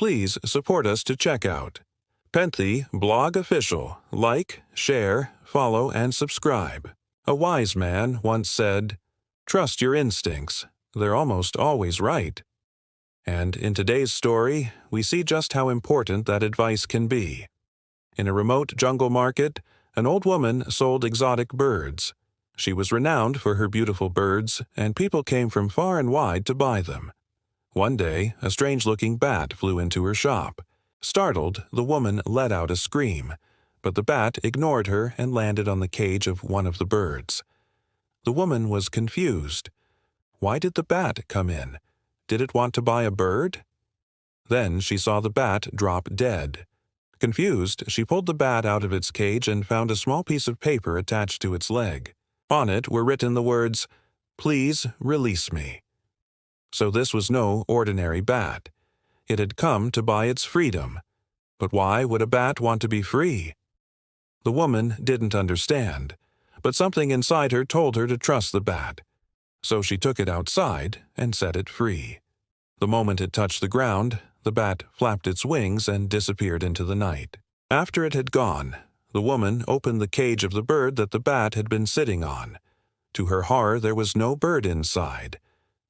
please support us to checkout. Penthe Blog Official. Like, share, follow, and subscribe. A wise man once said, "Trust your instincts. They're almost always right." And in today's story, we see just how important that advice can be. In a remote jungle market, an old woman sold exotic birds. She was renowned for her beautiful birds, and people came from far and wide to buy them. One day, a strange-looking bat flew into her shop. Startled, the woman let out a scream, but the bat ignored her and landed on the cage of one of the birds. The woman was confused. Why did the bat come in? Did it want to buy a bird? Then she saw the bat drop dead. Confused, she pulled the bat out of its cage and found a small piece of paper attached to its leg. On it were written the words, "Please release me." So this was no ordinary bat. It had come to buy its freedom. But why would a bat want to be free? The woman didn't understand, but something inside her told her to trust the bat. So she took it outside and set it free. The moment it touched the ground, the bat flapped its wings and disappeared into the night. After it had gone, the woman opened the cage of the bird that the bat had been sitting on. To her horror, there was no bird inside.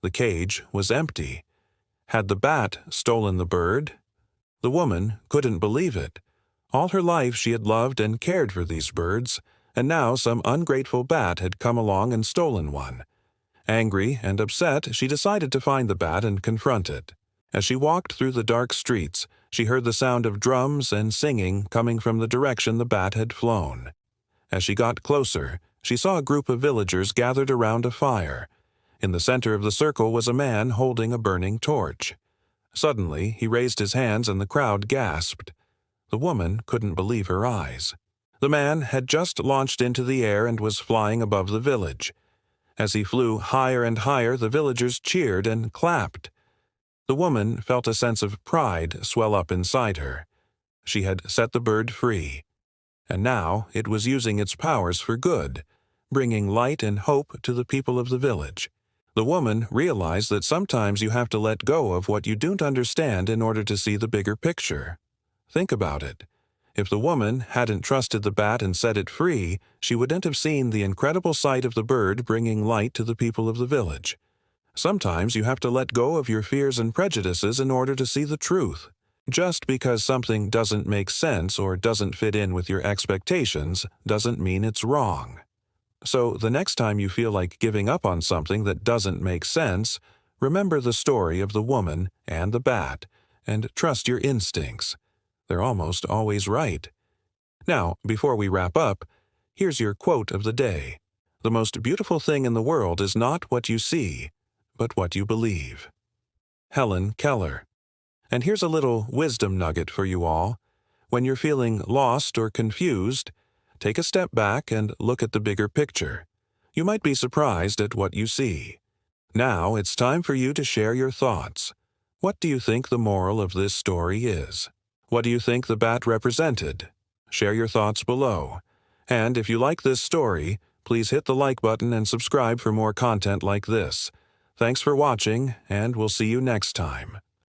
The cage was empty. Had the bat stolen the bird? The woman couldn't believe it. All her life she had loved and cared for these birds, and now some ungrateful bat had come along and stolen one. Angry and upset, she decided to find the bat and confront it. As she walked through the dark streets, she heard the sound of drums and singing coming from the direction the bat had flown. As she got closer, she saw a group of villagers gathered around a fire. In the center of the circle was a man holding a burning torch. Suddenly, he raised his hands and the crowd gasped. The woman couldn't believe her eyes. The man had just launched into the air and was flying above the village. As he flew higher and higher, the villagers cheered and clapped. The woman felt a sense of pride swell up inside her. She had set the bird free, and now it was using its powers for good, bringing light and hope to the people of the village. The woman realized that sometimes you have to let go of what you don't understand in order to see the bigger picture. Think about it. If the woman hadn't trusted the bat and set it free, she wouldn't have seen the incredible sight of the bird bringing light to the people of the village. Sometimes you have to let go of your fears and prejudices in order to see the truth. Just because something doesn't make sense or doesn't fit in with your expectations doesn't mean it's wrong. So the next time you feel like giving up on something that doesn't make sense, remember the story of the woman and the bat, and trust your instincts. They're almost always right. Now, before we wrap up, here's your quote of the day. The most beautiful thing in the world is not what you see, but what you believe. Helen Keller. And here's a little wisdom nugget for you all. When you're feeling lost or confused, take a step back and look at the bigger picture. You might be surprised at what you see. Now it's time for you to share your thoughts. What do you think the moral of this story is? What do you think the bat represented? Share your thoughts below. And if you like this story, please hit the like button and subscribe for more content like this. Thanks for watching, and we'll see you next time.